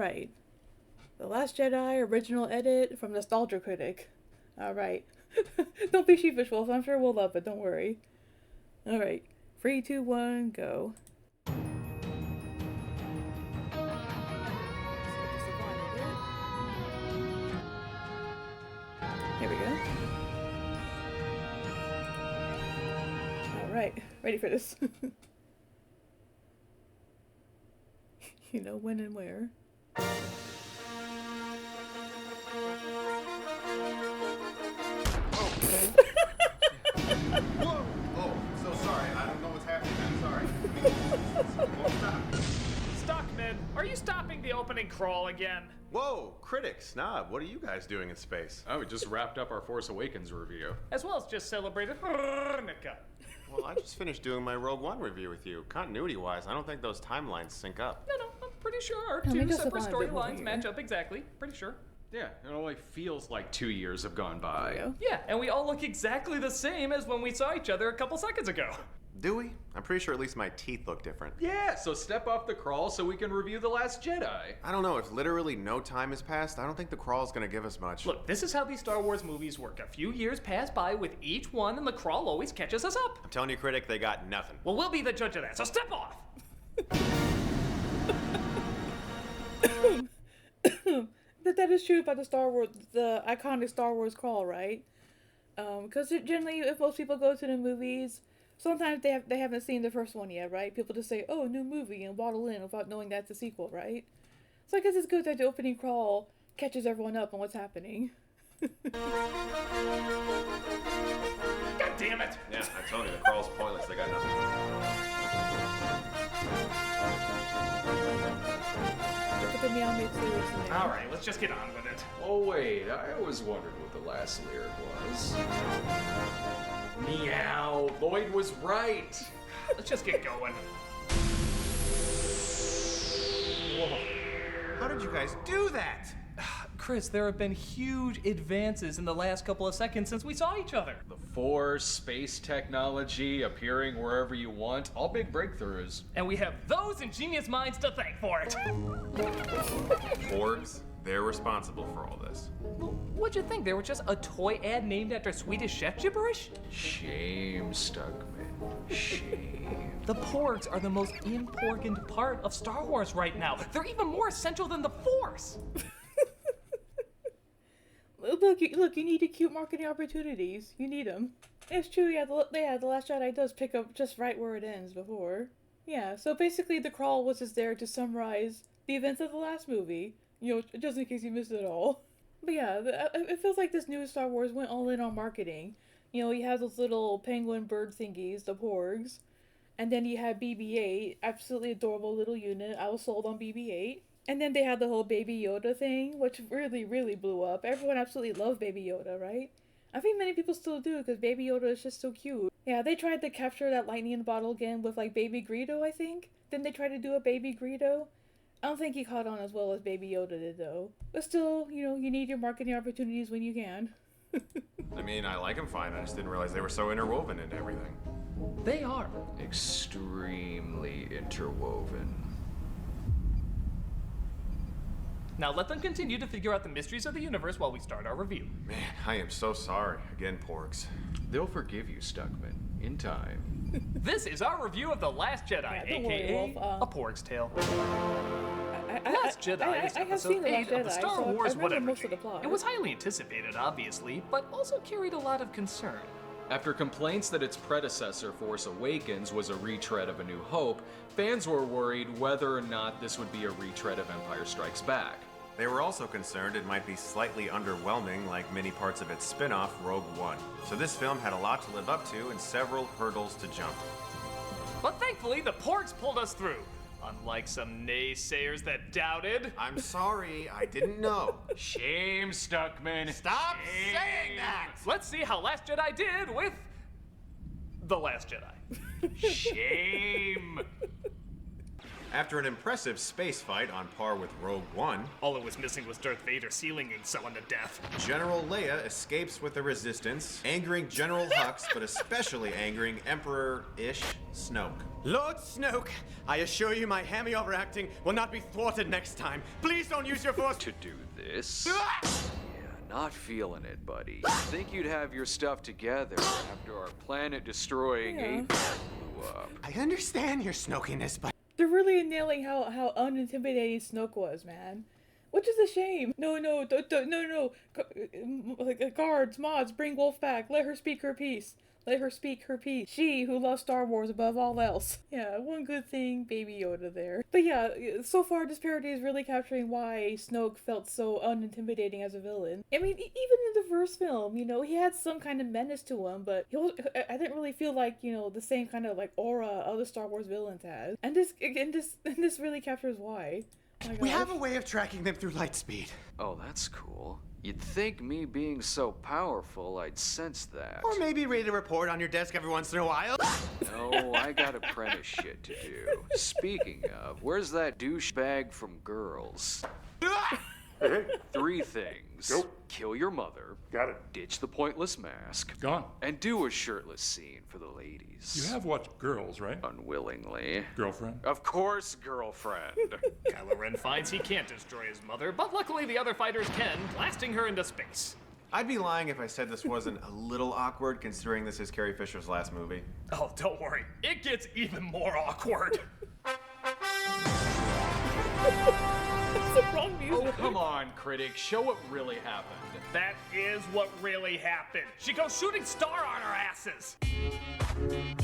Alright. The Last Jedi original edit from Nostalgia Critic. Alright. Don't be sheepish, Wolf. I'm sure we'll love it. Don't worry. Alright. 3, 2, 1, go. Here we go. Alright. Ready for this. You know when and where. Whoa! Oh, so sorry. I don't know what's happening. I'm sorry. Stockman, are you stopping the opening crawl again? Whoa, critics, Snob, what are you guys doing in space? Oh, we just wrapped up our Force Awakens review. As well as just celebrated Hanukkah. Well, I just finished doing my Rogue One review with you. Continuity-wise, I don't think those timelines sync up. No, I'm pretty sure our Let me two just separate define a bit more storylines here. match up exactly. Pretty sure. Yeah, it only feels like 2 years have gone by. Go. Yeah, and we all look exactly the same as when we saw each other a couple seconds ago. Do we? I'm pretty sure at least my teeth look different. Yeah, so step off the crawl so we can review The Last Jedi. I don't know, if literally no time has passed, I don't think the crawl's gonna give us much. Look, this is how these Star Wars movies work. A few years pass by with each one, and the crawl always catches us up. I'm telling you, critic, they got nothing. Well, we'll be the judge of that, so step off! That is true about the iconic Star Wars crawl, right? Because generally, if most people go to the movies, sometimes they haven't seen the first one yet, right? People just say, "Oh, new movie," and waddle in without knowing that's a sequel, right? So I guess it's good that the opening crawl catches everyone up on what's happening. God damn it! Yeah, I'm telling you, the crawl's pointless, they got nothing. Look at me, I'll make serious in there. Alright, let's just get on with it. Oh wait, I always wondered what the last lyric was. Meow, Lloyd was right. Let's just get going. Whoa. How did you guys do that? Chris, there have been huge advances in the last couple of seconds since we saw each other. The Force, space technology, appearing wherever you want, all big breakthroughs. And we have those ingenious minds to thank for it. Porgs, they're responsible for all this. Well, what'd you think? They were just a toy ad named after Swedish chef gibberish? Shame, Stuckman. Shame. The Porgs are the most important part of Star Wars right now. They're even more essential than the Force. Look, you need the cute marketing opportunities. You need them. It's true, yeah, The Last Jedi does pick up just right where it ends before. Yeah, so basically the crawl was just there to summarize the events of the last movie, you know, just in case you missed it all. But yeah, it feels like this new Star Wars went all in on marketing. You know, you have those little penguin bird thingies, the Porgs, and then you had BB-8, absolutely adorable little unit. I was sold on BB-8. And then they had the whole Baby Yoda thing, which really, really blew up. Everyone absolutely loved Baby Yoda, right? I think many people still do, because Baby Yoda is just so cute. Yeah, they tried to capture that lightning in the bottle again with, like, Baby Greedo, I think. Then they tried to do a Baby Greedo. I don't think he caught on as well as Baby Yoda did, though. But still, you know, you need your marketing opportunities when you can. I mean, I like them fine, I just didn't realize they were so interwoven into everything. They are. Extremely interwoven. Now let them continue to figure out the mysteries of the universe while we start our review. Man, I am so sorry. Again, Porgs. They'll forgive you, Stuckman, in time. This is our review of The Last Jedi, Yeah, don't worry, aka Wolf, A Porg's Tale. I Last Jedi is have episode seen The 8 Last of the Jedi, Star so I Wars remember whatever most of the game. plot. It was highly anticipated, obviously, but also carried a lot of concern. After complaints that its predecessor, Force Awakens, was a retread of A New Hope, fans were worried whether or not this would be a retread of Empire Strikes Back. They were also concerned it might be slightly underwhelming like many parts of its spin-off, Rogue One. So this film had a lot to live up to and several hurdles to jump. But thankfully, the Porgs pulled us through. Unlike some naysayers that doubted. I'm sorry, I didn't know. Shame, Stuckman. Stop Shame. saying that! Let's see how Last Jedi did with The Last Jedi. Shame. After an impressive space fight on par with Rogue One, All it was missing was Darth Vader sealing someone to death. General Leia escapes with the Resistance, angering General Hux, but especially angering Emperor-ish Snoke. Lord Snoke, I assure you my hammy overacting will not be thwarted next time. Please don't use your force To do this? Yeah, not feeling it, buddy. Think you'd have your stuff together after our planet-destroying Yeah. ape blew up. I understand your Snokiness, but They're really nailing how unintimidating Snoke was, man. Which is a shame. No, no. Guards, mods, bring Wolf back. Let her speak her piece. Let her speak her piece. She who loves Star Wars above all else. Yeah, one good thing, Baby Yoda there. But yeah, so far this parody is really capturing why Snoke felt so unintimidating as a villain. I mean, even in the first film, you know, he had some kind of menace to him, but I didn't really feel like, you know, the same kind of like aura other Star Wars villains had. And this really captures why. Oh my we gosh. have a way of tracking them through light speed. Oh, that's cool. You'd think me being so powerful, I'd sense that. Or maybe read a report on your desk every once in a while. No, I got apprentice shit to do. Speaking of, where's that douchebag from Girls? 3 things. Go. Kill your mother. Got it. Ditch the pointless mask. Gone. And do a shirtless scene for the ladies. You have watched Girls, right? Unwillingly. Girlfriend? Of course, girlfriend. Kylo Ren finds he can't destroy his mother, but luckily the other fighters can, blasting her into space. I'd be lying if I said this wasn't a little awkward, considering this is Carrie Fisher's last movie. Oh, don't worry. It gets even more awkward. It's the wrong music. Oh, come on, critic. Show what really happened. That is what really happened. She goes shooting star on our asses. Even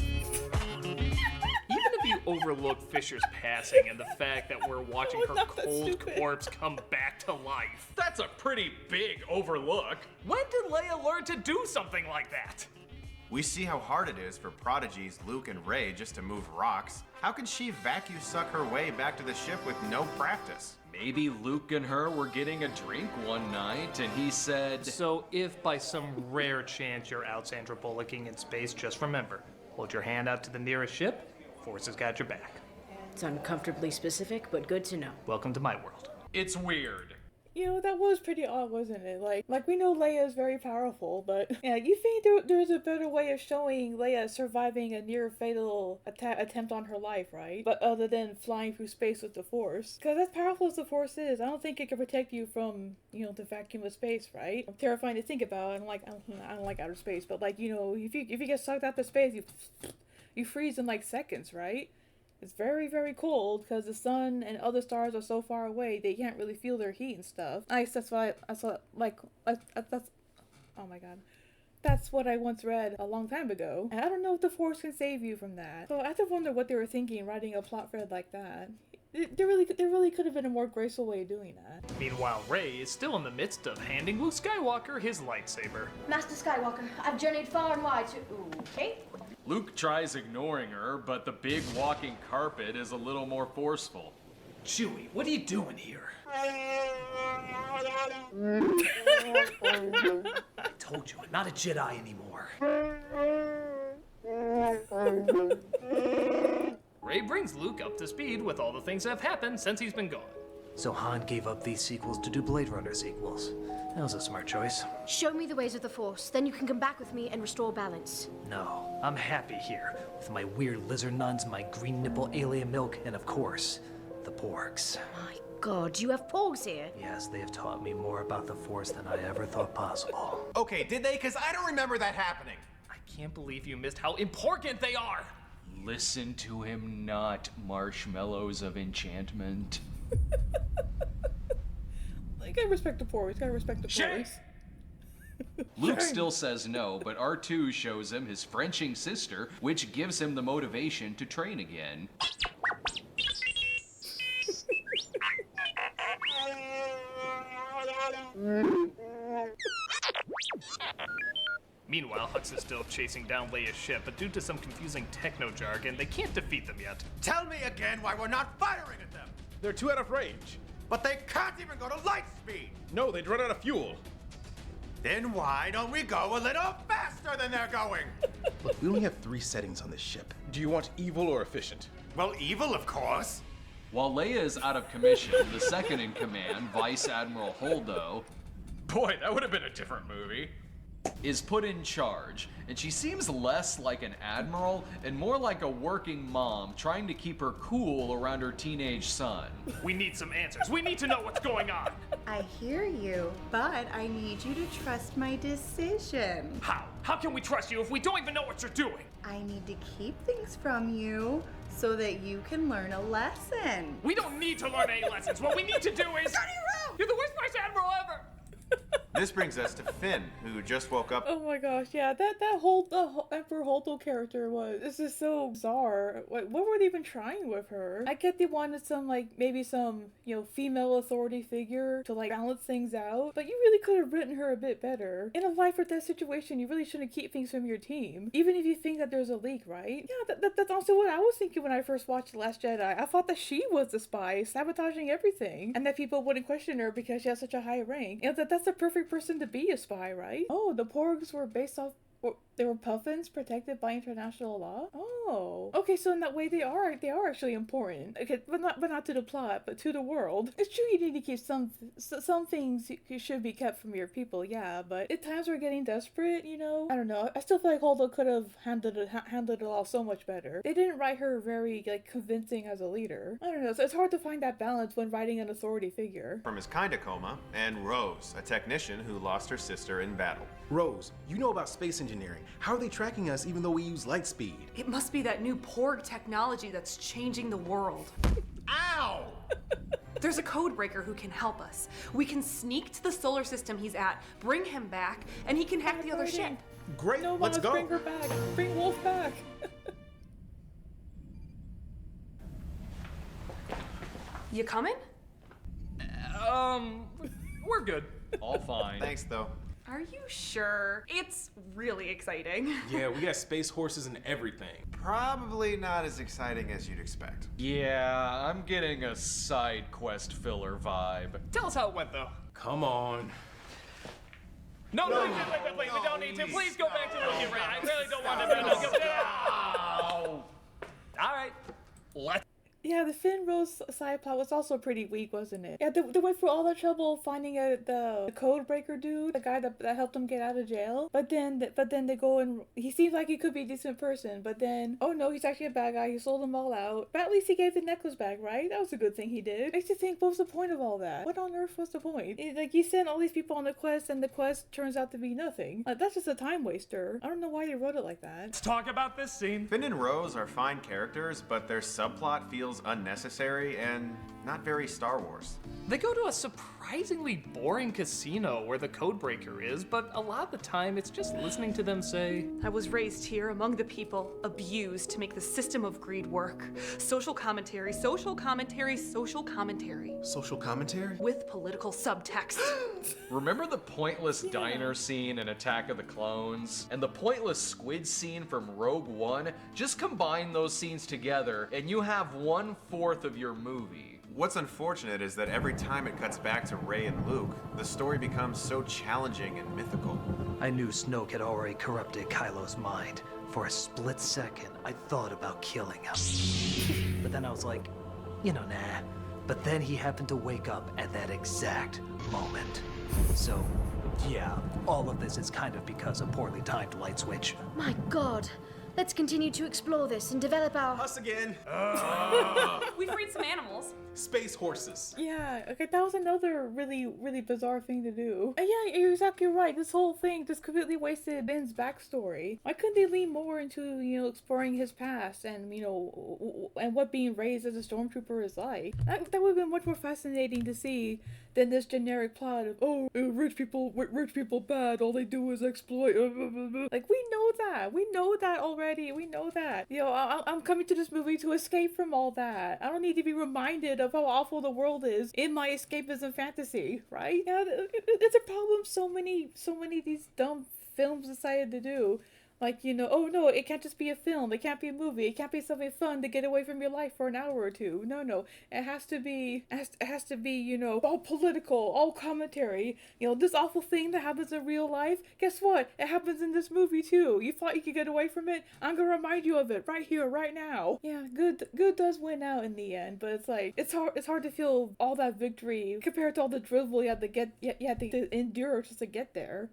if you overlook Fisher's passing and the fact that we're watching her not that cold stupid. corpse come back to life, That's a pretty big overlook. when did Leia learn to do something like that? We see how hard it is for prodigies Luke and Rey just to move rocks. How could she vacuum suck her way back to the ship with no practice? Maybe Luke and her were getting a drink one night, and he said, So if by some rare chance you're out Sandra Bullocking in space, just remember, hold your hand out to the nearest ship, Force has got your back. It's uncomfortably specific, but good to know. Welcome to my world. It's weird. You know, that was pretty odd, wasn't it? Like we know Leia is very powerful, but yeah, you think there's a better way of showing Leia surviving a near fatal attempt on her life, right? But other than flying through space with the Force, because as powerful as the Force is, I don't think it can protect you from, you know, the vacuum of space, right? Terrifying to think about. I don't like outer space, but like, you know, if you get sucked out to space, you freeze in like seconds, right? It's very, very cold because the sun and other stars are so far away they can't really feel their heat and stuff. That's why I saw that's oh my god. That's what I once read a long time ago. And I don't know if the Force can save you from that. So I have to wonder what they were thinking writing a plot thread like that. There really could have been a more graceful way of doing that. Meanwhile, Rey is still in the midst of handing Luke Skywalker his lightsaber. Master Skywalker, I've journeyed far and wide to... Okay. Luke tries ignoring her, but the big walking carpet is a little more forceful. Chewie, what are you doing here? I told you, I'm not a Jedi anymore. Rey brings Luke up to speed with all the things that have happened since he's been gone. So Han gave up these sequels to do Blade Runner sequels. That was a smart choice. Show me the ways of the Force, then you can come back with me and restore balance. No, I'm happy here with my weird lizard nuns, my green nipple alien milk, and of course, the Porgs. My God, you have Porgs here. Yes, they have taught me more about the Force than I ever thought possible. Okay, did they? Because I don't remember that happening. I can't believe you missed how important they are! Listen to him, not marshmallows of enchantment. Like, I respect the Force. Gotta respect the Shame! Force. Luke still says no, but R2 shows him his Frenching sister, which gives him the motivation to train again. Meanwhile, Hux is still chasing down Leia's ship, but due to some confusing techno jargon, they can't defeat them yet. Tell me again why we're not firing at them. They're too out of range. But they can't even go to light speed. No, they'd run out of fuel. Then why don't we go a little faster than they're going? Look, we only have 3 settings on this ship. Do you want evil or efficient? Well, evil, of course. While Leia is out of commission, the second in command, Vice Admiral Holdo, Boy, that would have been a different movie. is put in charge, and she seems less like an admiral and more like a working mom trying to keep her cool around her teenage son. We need some answers. We need to know what's going on. I hear you, but I need you to trust my decision. How? How can we trust you if we don't even know what you're doing? I need to keep things from you so that you can learn a lesson. We don't need to learn any lessons. What we need to do is... You're the worst Vice Admiral ever! This brings us to Finn, who just woke up. Oh my gosh, yeah, the whole Emperor Holdo character this is so bizarre. What were they even trying with her? I get they wanted some, like, maybe some, female authority figure to, like, balance things out, but you really could have written her a bit better. In a life or death situation, you really shouldn't keep things from your team, even if you think that there's a leak, right? Yeah, that's also what I was thinking when I first watched The Last Jedi. I thought that she was the spy, sabotaging everything, and that people wouldn't question her because she has such a high rank. That's the perfect person to be a spy, right? Oh, the Porgs were based off... They were puffins protected by international law? Oh. Okay, so in that way they are actually important. Okay, but not to the plot, but to the world. It's true you need to keep some things you should be kept from your people, yeah, but at times we're getting desperate, I don't know. I still feel like Holdo could have handled it all so much better. They didn't write her very, like, convincing as a leader. I don't know, so it's hard to find that balance when writing an authority figure. From his kinda coma, and Rose, a technician who lost her sister in battle. Rose, you know about space engineering. How are they tracking us even though we use light speed? It must be that new Porg technology that's changing the world. Ow! There's a code breaker who can help us. We can sneak to the solar system he's at, bring him back, and he can hack the other ship. Great, No, let's Maz, go. bring her back. Bring Wolf back. You coming? We're good. All fine. Thanks, though. Are you sure? It's really exciting. Yeah, we got space horses and everything. Probably not as exciting as you'd expect. Yeah, I'm getting a side quest filler vibe. Tell us how it went, though. Come on. No, wait, we don't need to. Please go back to looking right. I really don't want to. No. All right, let's. Yeah, the Finn Rose side plot was also pretty weak, wasn't it? Yeah, they went through all that trouble finding the code breaker dude, the guy that helped them get out of jail. But then they go and he seems like he could be a decent person. But then, oh no, he's actually a bad guy. He sold them all out. But at least he gave the necklace back, right? That was a good thing he did. Makes you think, what was the point of all that? What on earth was the point? Like, you sent all these people on the quest, and the quest turns out to be nothing. That's just a time waster. I don't know why they wrote it like that. Let's talk about this scene. Finn and Rose are fine characters, but their subplot feels unnecessary and not very Star Wars. They go to a surprisingly boring casino where the codebreaker is, but a lot of the time it's just listening to them say, I was raised here among the people, abused to make the system of greed work. Social commentary, social commentary, social commentary. Social commentary? With political subtext. Remember the pointless diner scene in Attack of the Clones? And the pointless squid scene from Rogue One? Just combine those scenes together and you have 1/4 of your movie. What's unfortunate is that every time it cuts back to Rey and Luke, the story becomes so challenging and mythical. I knew Snoke had already corrupted Kylo's mind. For a split second, I thought about killing him. But then I was like, nah. But then he happened to wake up at that exact moment. So, yeah, all of this is kind of because of poorly timed light switch. My god. Let's continue to explore this and develop our... Us again. We freed some animals. Space horses. Yeah, okay, that was another really, really bizarre thing to do. And yeah, you're exactly right. This whole thing just completely wasted Ben's backstory. Why couldn't they lean more into, exploring his past and, and what being raised as a stormtrooper is like? That would have been much more fascinating to see than this generic plot of, rich people bad, all they do is exploit. Like, we know that already. We know that. I'm coming to this movie to escape from all that. I don't need to be reminded of how awful the world is in my escapism fantasy, right? Yeah, it's a problem so many of these dumb films decided to do. Like, you know, oh no, it can't just be a film, it can't be a movie, it can't be something fun to get away from your life for an hour or two. No, it has to be, you know, all political, all commentary. You know, this awful thing that happens in real life, guess what? It happens in this movie too. You thought you could get away from it? I'm gonna remind you of it right here, right now. Yeah, good does win out in the end, but it's like, it's hard to feel all that victory compared to all the drivel you had to endure just to get there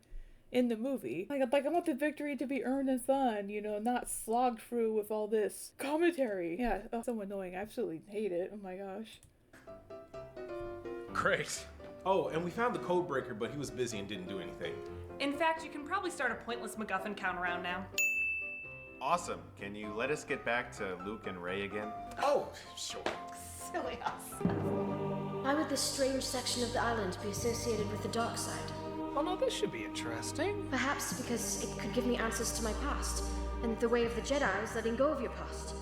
in the movie. Like I want the victory to be earned and fun, you know, not slogged through with all this commentary. Yeah, oh, so annoying. I absolutely hate it. Oh my gosh. Great. Oh, and we found the code breaker, but he was busy and didn't do anything. In fact, you can probably start a pointless MacGuffin count around now. Awesome. Can you let us get back to Luke and Rey again? Oh, sure. Silly us. Why would this strange section of the island be associated with the dark side? Oh no, this should be interesting. Perhaps because it could give me answers to my past, and the way of the Jedi is letting go of your past.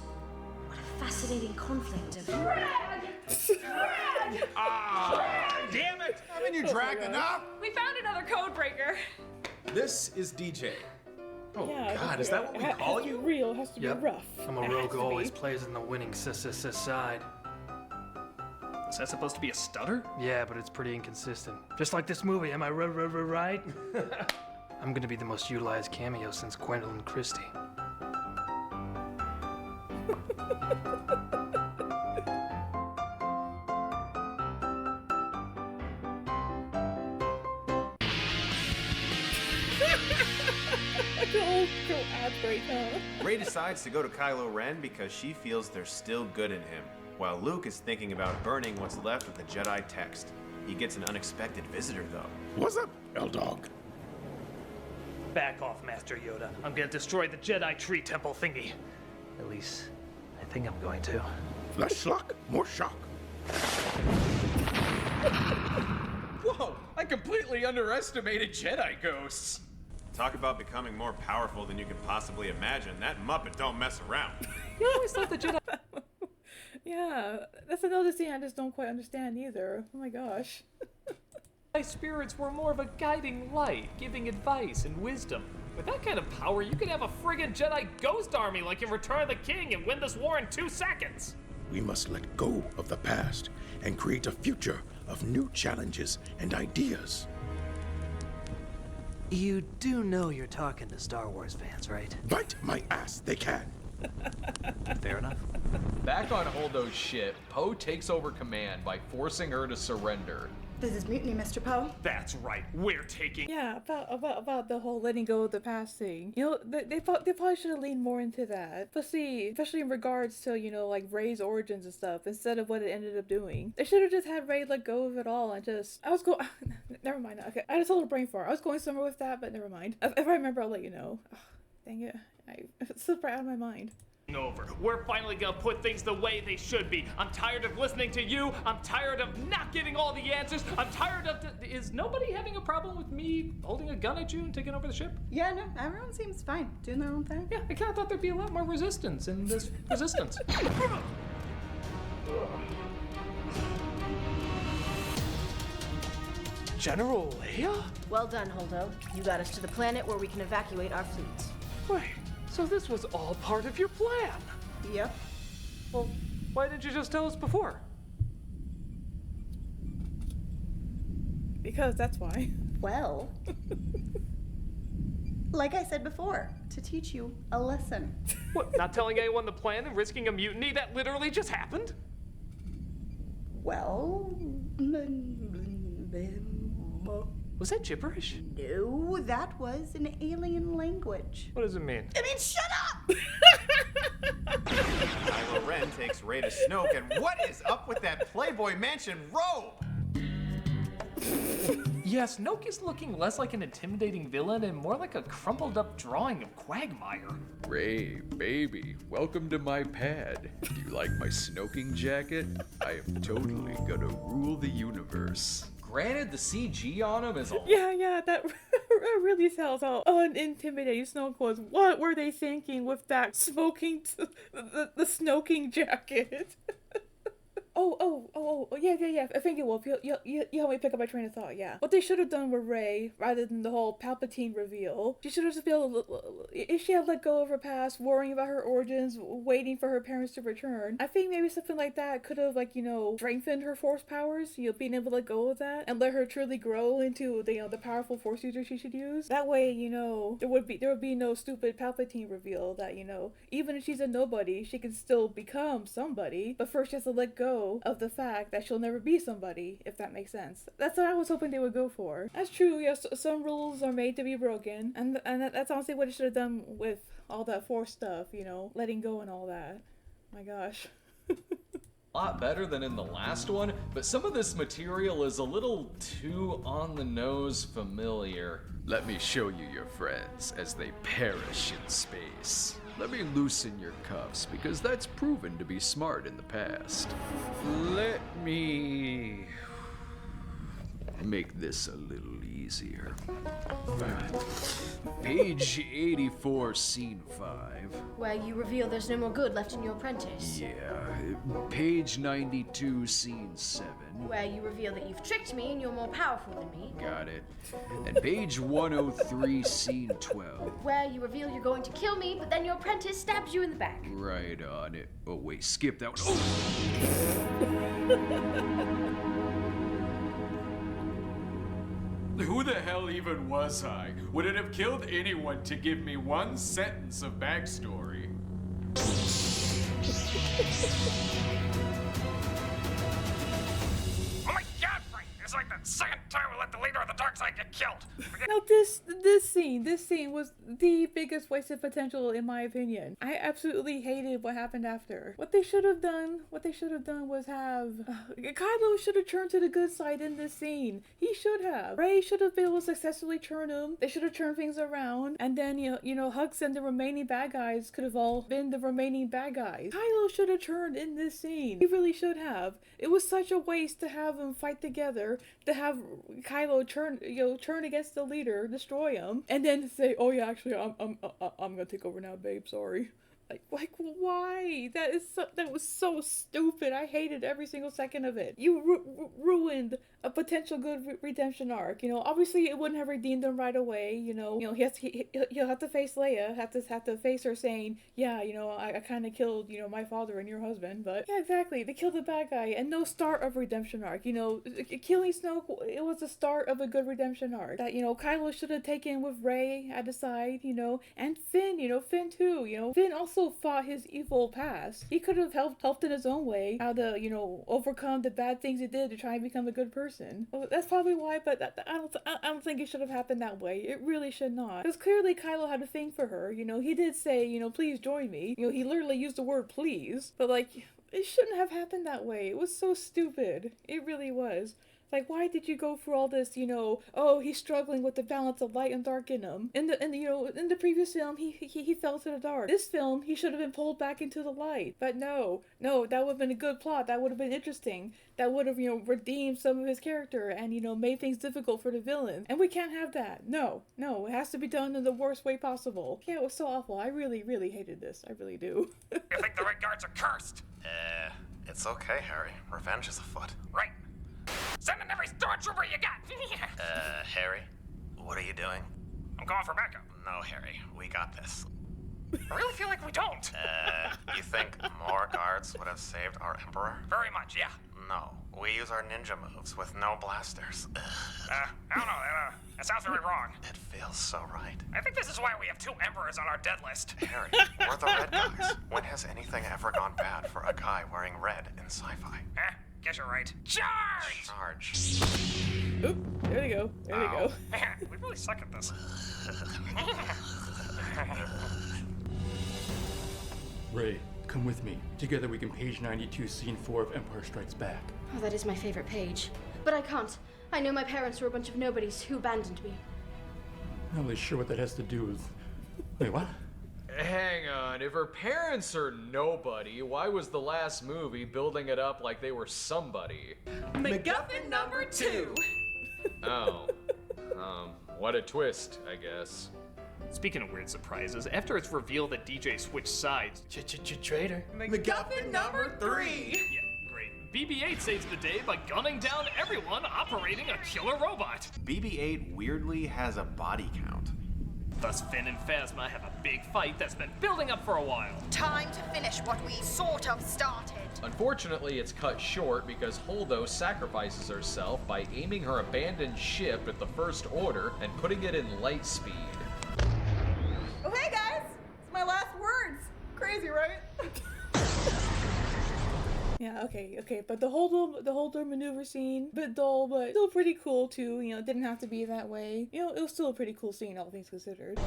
What a fascinating conflict of... Damn it! Haven't you dragged enough? We found another code breaker. This is DJ. Oh Yeah, God, is that what we call you? Real, it has to Yep. be rough. I'm a It rogue has who to always be. plays in the winning side. Is that supposed to be a stutter? Yeah, but it's pretty inconsistent. Just like this movie, am I right? I'm gonna be the most utilized cameo since Gwendolyn Christie. Go ad break, huh? Rey decides to go to Kylo Ren because she feels there's still good in him, while Luke is thinking about burning what's left of the Jedi text. He gets an unexpected visitor, though. What's up, L-Dog? Back off, Master Yoda. I'm gonna destroy the Jedi tree temple thingy. At least, I think I'm going to. Less schlock, more shock. Whoa, I completely underestimated Jedi ghosts. Talk about becoming more powerful than you could possibly imagine. That Muppet don't mess around. You always thought the Jedi. Yeah, that's another scene I just don't quite understand either. Oh my gosh. My spirits were more of a guiding light, giving advice and wisdom. With that kind of power, you could have a friggin' Jedi ghost army like in Return of the King and win this war in 2 seconds. We must let go of the past and create a future of new challenges and ideas. You do know you're talking to Star Wars fans, right? Bite my ass, they can. Fair enough. Back on Holdo's ship, Poe takes over command by forcing her to surrender. This is mutiny, Mr. Poe. That's right, we're taking... Yeah, about the whole letting go of the past thing. You know, they probably should have leaned more into that. But see, especially in regards to, you know, like Rey's origins and stuff, instead of what it ended up doing. They should have just had Rey let go of it all and just... Never mind. Okay, I just a little brain fart. I was going somewhere with that, but never mind. If I remember, I'll let you know. Ugh, dang it. It slipped right out of my mind. Over. We're finally gonna put things the way they should be. I'm tired of listening to you. I'm tired of not getting all the answers. I'm tired of... Is nobody having a problem with me holding a gun at you and taking over the ship? Yeah, no, everyone seems fine. Doing their own thing. Yeah, I kinda thought there'd be a lot more resistance in this resistance. General Leia? Well done, Holdo. You got us to the planet where we can evacuate our fleets. Wait, so this was all part of your plan? Yep. Well, why didn't you just tell us before? Because that's why. Well, like I said before, to teach you a lesson. What, not telling anyone the plan and risking a mutiny that literally just happened? Well, was that gibberish? No, that was an alien language. What does it mean? I mean, shut up! Kylo Ren takes Rey to Snoke, and what is up with that Playboy Mansion robe? Yes, Snoke is looking less like an intimidating villain and more like a crumpled up drawing of Quagmire. Rey, baby, welcome to my pad. Do you like my snoking jacket? I am totally gonna rule the universe. Granted, the CG on him is a... Yeah, that really sounds how unintimidating Snoke was. What were they thinking with that smoking, the snoking jacket? Yeah. I think it will. You help me pick up my train of thought. Yeah. What they should have done with Rey, rather than the whole Palpatine reveal, she should have just been able to, if she had let go of her past, worrying about her origins, waiting for her parents to return. I think maybe something like that could have, like, strengthened her Force powers. Being able to let go of that and let her truly grow into the powerful Force user she should use. That way, there would be no stupid Palpatine reveal that even if she's a nobody, she can still become somebody. But first, she has to let go of the fact that she'll never be somebody, if that makes sense. That's what I was hoping they would go for. That's true, yes, some rules are made to be broken, and that's honestly what it should have done with all that Force stuff, letting go and all that. My gosh. A lot better than in the last one, but some of this material is a little too on-the-nose familiar. Let me show you your friends as they perish in space. Let me loosen your cuffs, because that's proven to be smart in the past. Let me make this a little easier. Page 84, scene 5. Where you reveal there's no more good left in your apprentice. Yeah. Page 92, scene 7. Where you reveal that you've tricked me and you're more powerful than me. Got it. And page 103, scene 12. Where you reveal you're going to kill me, but then your apprentice stabs you in the back. Right on it. Oh, wait, skip that one. Who the hell even was I? Would it have killed anyone to give me one sentence of backstory? Oh my god, Frank! It's like the second time we let the leader of the dark side get killed. Now this scene was the biggest waste of potential in my opinion. I absolutely hated what happened after. What they should have done was have Kylo should have turned to the good side in this scene. He should have. Rey should have been able to successfully turn him. They should have turned things around, and then Hux and the remaining bad guys could have all been the remaining bad guys. Kylo should have turned in this scene. He really should have. It was such a waste to have them fight together, to have Kylo turn against the leader, destroy him, and then say, "Oh yeah, actually, I'm gonna take over now, babe. Sorry." Like why? That was so stupid. I hated every single second of it. You ruined a potential good redemption arc. Obviously it wouldn't have redeemed him right away. He'll have to face Leia. Have to face her saying, "Yeah, I kind of killed my father and your husband." But yeah, exactly. They killed the bad guy, and no start of redemption arc. Killing Snoke, it was the start of a good redemption arc that Kylo should have taken with Rey at the side. And Finn. Finn too. Finn also fought his evil past. He could have helped in his own way how to overcome the bad things he did to try and become a good person. Well, that's probably why, but I don't think it should have happened that way. It really should not, because clearly Kylo had a thing for her. He did say "please join me." He literally used the word "please," but it shouldn't have happened that way. It was so stupid. It really was. Like, why did you go through all this, oh, he's struggling with the balance of light and dark in him. In the previous film, he fell to the dark. This film, he should have been pulled back into the light. But no, that would have been a good plot. That would have been interesting. That would have, redeemed some of his character and, made things difficult for the villain. And we can't have that. No, it has to be done in the worst way possible. Yeah, it was so awful. I really, really hated this. I really do. You think the Red Guards are cursed? It's okay, Harry. Revenge is afoot. Right. Send in every stormtrooper you got! Harry? What are you doing? I'm going for backup. No, Harry. We got this. I really feel like we don't. You think more guards would have saved our Emperor? Very much, yeah. No. We use our ninja moves with no blasters. I don't know. That sounds very wrong. It feels so right. I think this is why we have 2 Emperors on our dead list. Harry, we're the red guys. When has anything ever gone bad for a guy wearing red in sci-fi? Guess you're right. Charge! Oop, there you go. There you go. We really suck at this. Rey, come with me. Together we can page 92, scene 4 of Empire Strikes Back. Oh, that is my favorite page. But I can't. I know my parents were a bunch of nobodies who abandoned me. I'm not really sure what that has to do with... Wait, what? Hang on, if her parents are nobody, why was the last movie building it up like they were somebody? MacGuffin number 2! Oh. What a twist, I guess. Speaking of weird surprises, after it's revealed that DJ switched sides... Traitor. MacGuffin number 3! Yeah, great. BB-8 saves the day by gunning down everyone operating a killer robot. BB-8 weirdly has a body count. Thus, Finn and Phasma have a big fight that's been building up for a while. Time to finish what we sort of started. Unfortunately, it's cut short because Holdo sacrifices herself by aiming her abandoned ship at the First Order and putting it in light speed. Oh, hey guys! It's my last words. Crazy, right? Yeah, okay, but the Holder maneuver scene, bit dull, but still pretty cool too. You know, it didn't have to be that way. You know, it was still a pretty cool scene, all things considered.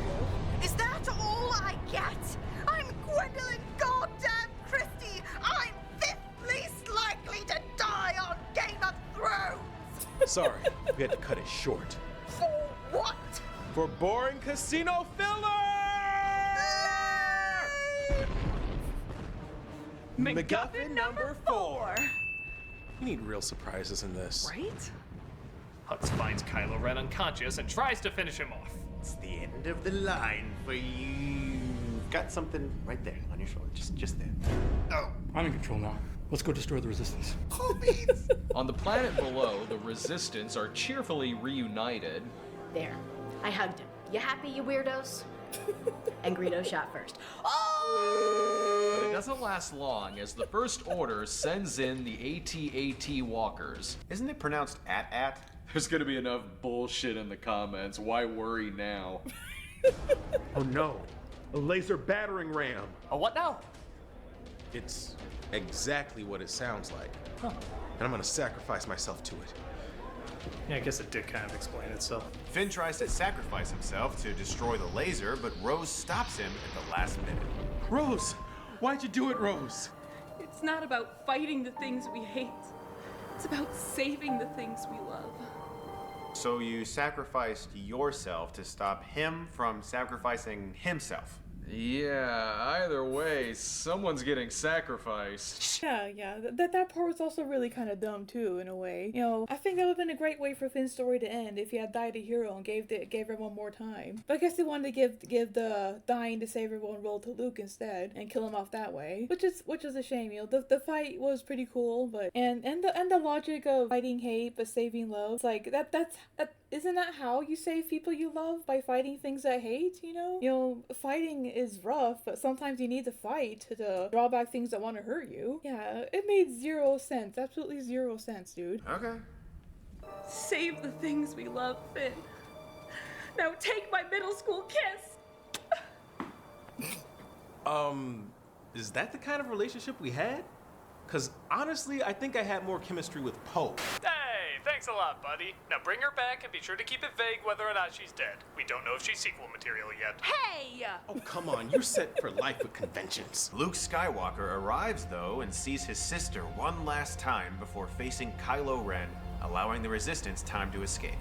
Is that all I get? I'm Gwendolyn goddamn Christie! I'm fifth least likely to die on Game of Thrones! Sorry, we had to cut it short. For what? For boring casino filler! MacGuffin number 4. You need real surprises in this. Right? Hux finds Kylo Ren unconscious and tries to finish him off. It's the end of the line for you. Got something right there on your shoulder, just there. Oh. I'm in control now. Let's go destroy the Resistance. On the planet below, the Resistance are cheerfully reunited. There. I hugged him. You happy, you weirdos? And Greedo shot first. Oh! But it doesn't last long as the First Order sends in the AT-AT walkers. Isn't it pronounced at? There's gonna be enough bullshit in the comments. Why worry now? Oh no, a laser battering ram. A what now? It's exactly what it sounds like. Huh. And I'm gonna sacrifice myself to it. Yeah, I guess it did kind of explain itself. Finn tries to sacrifice himself to destroy the laser, but Rose stops him at the last minute. Rose! Why'd you do it, Rose? It's not about fighting the things we hate. It's about saving the things we love. So you sacrificed yourself to stop him from sacrificing himself. Yeah, either way, someone's getting sacrificed. Yeah, that part was also really kind of dumb too, in a way. You know, I think that would have been a great way for Finn's story to end if he had died a hero and gave everyone more time. But I guess they wanted to give the dying to save everyone role to Luke instead and kill him off that way, which is a shame. You know, the fight was pretty cool, but and the logic of fighting hate but saving love, it's like that isn't that how you save people you love, by fighting things that hate? You know, fighting is rough, but sometimes you need to fight to draw back things that want to hurt you. Yeah, it made 0 sense. Absolutely 0 sense, dude. Okay. Save the things we love, Finn. Now take my middle school kiss. Is that the kind of relationship we had? Cause honestly, I think I had more chemistry with Poe. Hey, thanks a lot, buddy. Now bring her back and be sure to keep it vague whether or not she's dead. We don't know if she's sequel material yet. Hey! Oh, come on, you're set for life with conventions. Luke Skywalker arrives, though, and sees his sister one last time before facing Kylo Ren, allowing the Resistance time to escape.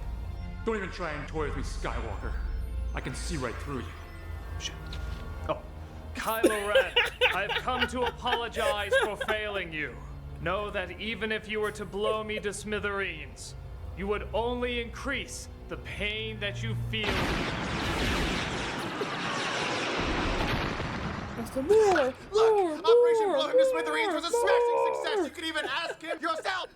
Don't even try and toy with me, Skywalker. I can see right through you. Shit. Oh, Kylo Ren, I've come to apologize for failing you. Know that even if you were to blow me to smithereens, you would only increase the pain that you feel. More! Operation Blow Him to Smithereens was a smashing success! You could even ask him yourself!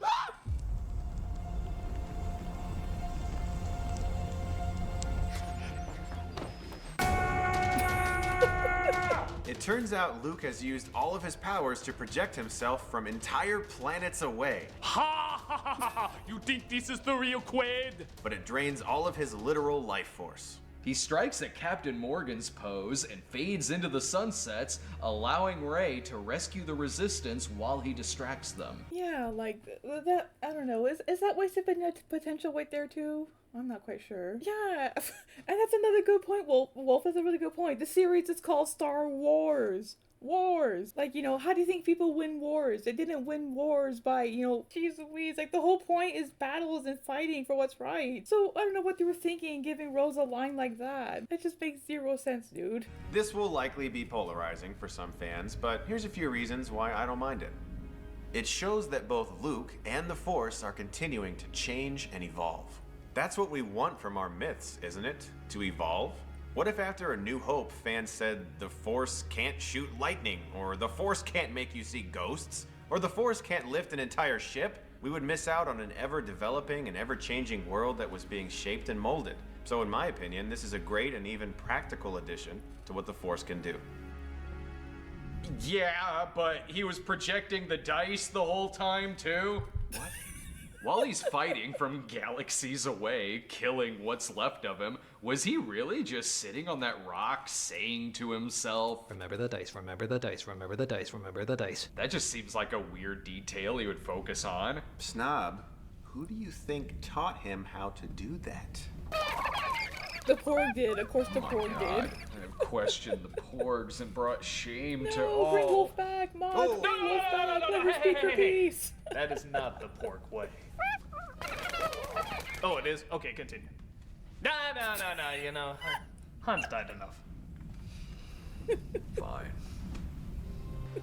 It turns out Luke has used all of his powers to project himself from entire planets away. Ha ha ha ha ha! You think this is the real Quaid? But it drains all of his literal life force. He strikes at Captain Morgan's pose and fades into the sunsets, allowing Rey to rescue the Resistance while he distracts them. Yeah, like, that, I don't know, is that wasted potential right there too? I'm not quite sure. Yeah, and that's another good point, Wolf has a really good point. The series is called Star Wars. Wars. Like, you know, how do you think people win wars? They didn't win wars by, you know, geez Louise. Like, the whole point is battles and fighting for what's right. So, I don't know what they were thinking giving Rose a line like that. It just makes 0 sense, dude. This will likely be polarizing for some fans, but here's a few reasons why I don't mind it. It shows that both Luke and the Force are continuing to change and evolve. That's what we want from our myths, isn't it? To evolve? What if after A New Hope, fans said the Force can't shoot lightning, or the Force can't make you see ghosts? or the Force can't lift an entire ship, we would miss out on an ever-developing and ever-changing world that was being shaped and molded. So in my opinion, this is a great and even practical addition to what the Force can do. Yeah, but he was projecting the dice the whole time, too. What? While he's fighting from galaxies away, killing what's left of him, was he really just sitting on that rock saying to himself, "Remember the dice, remember the dice, remember the dice, remember the dice"? That just seems like a weird detail he would focus on. Snob, who do you think taught him how to do that? The Porg did. Of course the Porg did. I have questioned the Porgs and brought shame to No, all. bring Wolf back, Mom! Oh. Bring Wolf back! Let her speak her piece! That is not the pork way. Oh, it is? Okay, continue. No, you know, Han's died enough. Fine.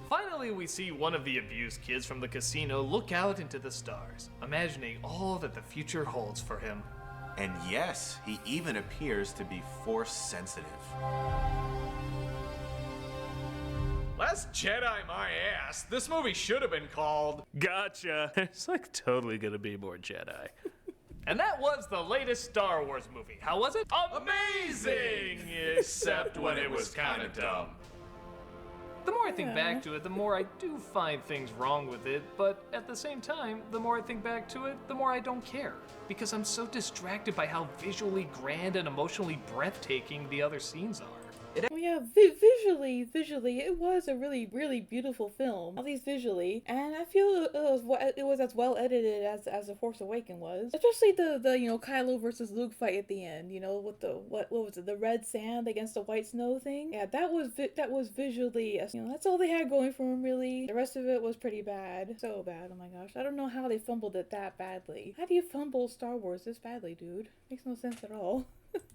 Finally, we see one of the abused kids from the casino look out into the stars, imagining all that the future holds for him. And yes, he even appears to be Force sensitive. Last Jedi my ass. This movie should have been called Gotcha. It's like totally gonna be more Jedi. And that was the latest Star Wars movie. How was it? Amazing! Except when it was kind of dumb. The more I think back to it, the more I do find things wrong with it, but at the same time, the more I think back to it, the more I don't care. Because I'm so distracted by how visually grand and emotionally breathtaking the other scenes are. Oh yeah, visually, it was a really, really beautiful film. At least visually, and I feel it was as well edited as The Force Awakens was. Especially the Kylo versus Luke fight at the end. You know, with the what was it, the red sand against the white snow thing. Yeah, that was visually, that's all they had going for them really. The rest of it was pretty bad, so bad. Oh my gosh, I don't know how they fumbled it that badly. How do you fumble Star Wars this badly, dude? Makes no sense at all.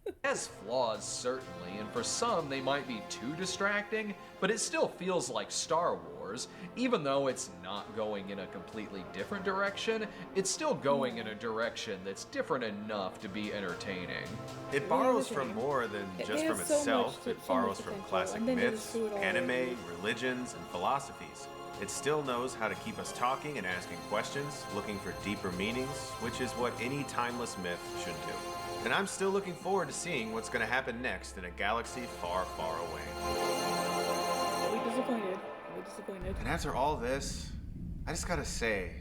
It has flaws, certainly, and for some they might be too distracting, but it still feels like Star Wars. Even though it's not going in a completely different direction, it's still going in a direction that's different enough to be entertaining. It borrows from more than just from itself. It borrows from classic myths, anime, religions, and philosophies. It still knows how to keep us talking and asking questions, looking for deeper meanings, which is what any timeless myth should do. And I'm still looking forward to seeing what's going to happen next in a galaxy far, far away. We're disappointed. And after all this, I just gotta say,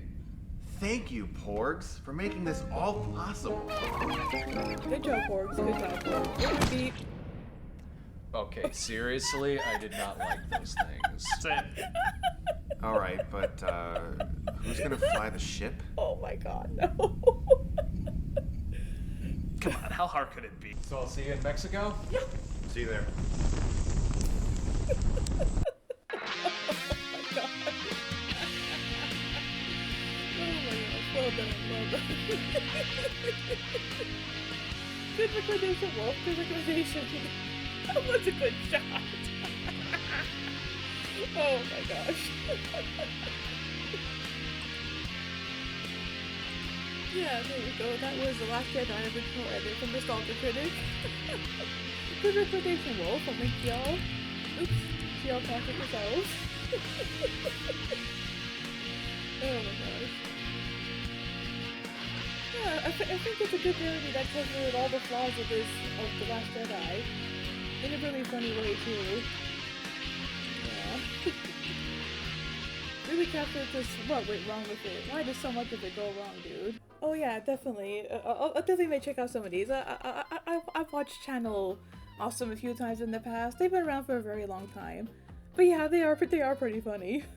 thank you, Porgs, for making this all possible. Good job, Porgs. Good job, Porgs. Beep. Okay, seriously, I did not like those things. Same. All right, but who's gonna fly the ship? Oh my God, no. Come on, how hard could it be? So I'll see you in Mexico? Yeah. See you there. Well done. Good recommendation, Wolf. Good recommendation. That was a good shot. Oh my gosh. Yeah, there you go. That was The Last Jedi original edit from Nostalgia Critic. Good recommendation, Wolf. I'll link y'all. Oops. See y'all talk it yourselves. Oh my gosh. Yeah, I think it's a good parody that covered all the flaws of The Last Jedi. In a really funny way, too. Yeah. Really captured just what went wrong with it. Why does so much of it go wrong, dude? Oh yeah, definitely. I'll definitely check out some of these. I've watched Channel Awesome a few times in the past. They've been around for a very long time. But yeah, they are pretty funny.